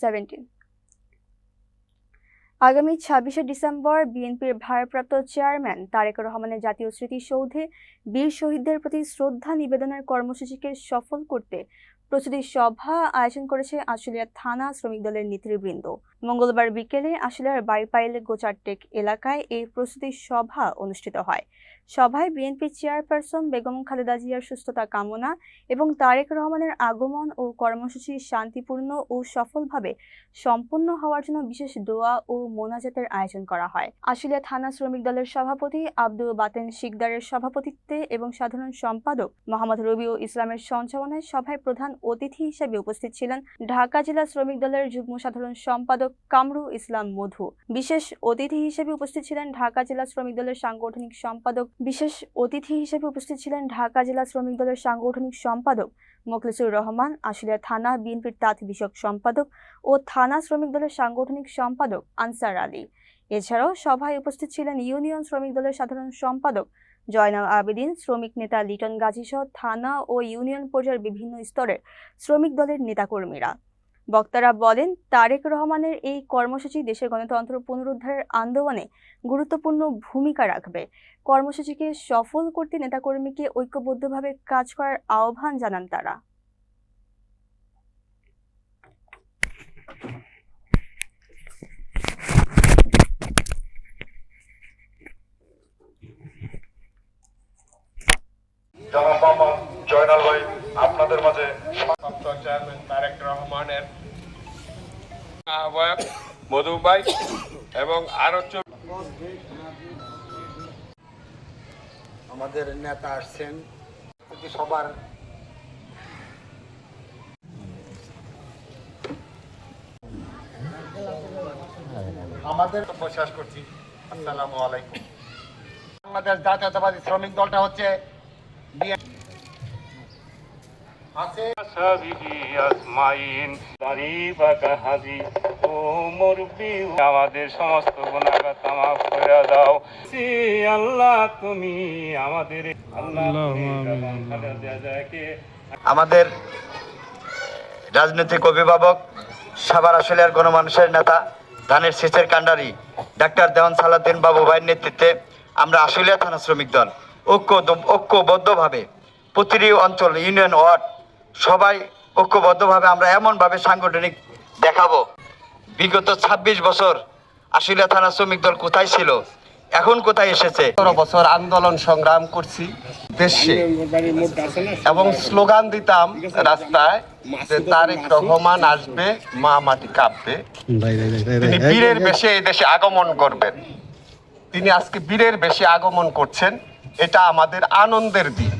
17 আগামী 26শে ডিসেম্বর বিএনপির ভারপ্রাপ্ত চেয়ারম্যান তারেক রহমানের জাতীয় স্মৃতিসৌধে বীর শহীদদের প্রতি শ্রদ্ধা নিবেদনের কর্মসূচিকে সফল করতে প্রস্তুতি সভা আয়োজন করেছে আশুলিয়া থানা শ্রমিক দলের নেতৃবৃন্দ। মঙ্গলবার বিকেলে আশুলিয়ার বাইপাইল গোচারটেক এলাকায় এই প্রস্তুতি সভা অনুষ্ঠিত হয়। সভায় বিএনপি চেয়ারপারসন বেগম খালেদা জিয়ার সুস্থতা কামনা এবং তারেক রহমানের আগমন ও কর্মসূচি শান্তিপূর্ণ ও সফলভাবে সম্পন্ন হওয়ার জন্য বিশেষ দোয়া ও মোনাজাতের আয়োজন করা হয়। আশুলিয়া থানা শ্রমিক দলের সভাপতি আব্দুল বাতেন শিকদারের সভাপতিত্বে এবং সাধারণ সম্পাদক মোহাম্মদ রবিউল ইসলামের সঞ্চালনায় সভায় প্রধান অতিথি হিসেবে উপস্থিত ছিলেন ঢাকা জেলা শ্রমিক দলের যুগ্ম সাধারণ সম্পাদক কামরুল ইসলাম মধু। বিশেষ অতিথি হিসেবে উপস্থিত ছিলেন ঢাকা জেলা শ্রমিক দলের সাংগঠনিক সম্পাদক মোখলেসুর রহমান, আশুলিয়া থানা বিএনপির তাঁত বিষয়ক সম্পাদক ও থানা শ্রমিক দলের সাংগঠনিক সম্পাদক আনসার আলী। এছাড়াও সভায় উপস্থিত ছিলেন ইউনিয়ন শ্রমিক দলের সাধারণ সম্পাদক জয়নাল আবেদিন, শ্রমিক নেতা লিটন গাজী সহ থানা ও ইউনিয়ন পর্যায়ের বিভিন্ন স্তরের শ্রমিক দলের নেতাকর্মীরা। বক্তারা বলেন, তারেক রহমানের এই কর্মসূচি দেশের গণতন্ত্র পুনরুদ্ধারের আন্দোলনে গুরুত্বপূর্ণ ভূমিকা রাখবে। কর্মসূচিকে সফল করতে নেতাকর্মীকে ঐক্যবদ্ধভাবে কাজ করার আহ্বান জানান তারা। জয়নাল ভাই আপনাদের মাঝে চেয়ারম্যান তারেক রহমানের আহ্বায়ক মধু ভাই এবং আরো আমাদের নেতা আসছেন, সবার আমাদের শেষ করছি। আসসালামু আলাইকুম। বাংলাদেশ জাতীয়তাবাদী শ্রমিক দলটা হচ্ছে আমাদের সমস্ত গুনাহগার মাফ করে দাও আল্লাহ, তুমি আমাদের আমাদের রাজনৈতিক অভিভাবক, সাভার আশুলিয়ার গণমানুষের নেতা, ধানের শীষের কাণ্ডারি ডাক্তার দেওয়ান সালাউদ্দিন বাবু ভাইয়ের নেতৃত্বে আমরা আশুলিয়া থানা শ্রমিক দল ঐক্যবদ্ধভাবে প্রতিটি অঞ্চল, ইউনিয়ন, ওয়ার্ড সবাই ঐক্যবদ্ধভাবে আমরা এমনভাবে সাংগঠনিক দেখাবো। বিগত 26 বছর আশুলিয়া থানা শ্রমিক দল কোথায় ছিল, এখন কোথায় এসেছে। 17 বছর আন্দোলন সংগ্রাম করছি দেশে এবং স্লোগান দিতাম রাস্তায় যে তারেক রহমান আসবে, মা মাটি কাঁপবে, তিনি বীরের বেশে এই দেশে আগমন করবেন। তিনি আজকে বীরের বেশে আগমন করছেন, এটা আমাদের আনন্দের দিন।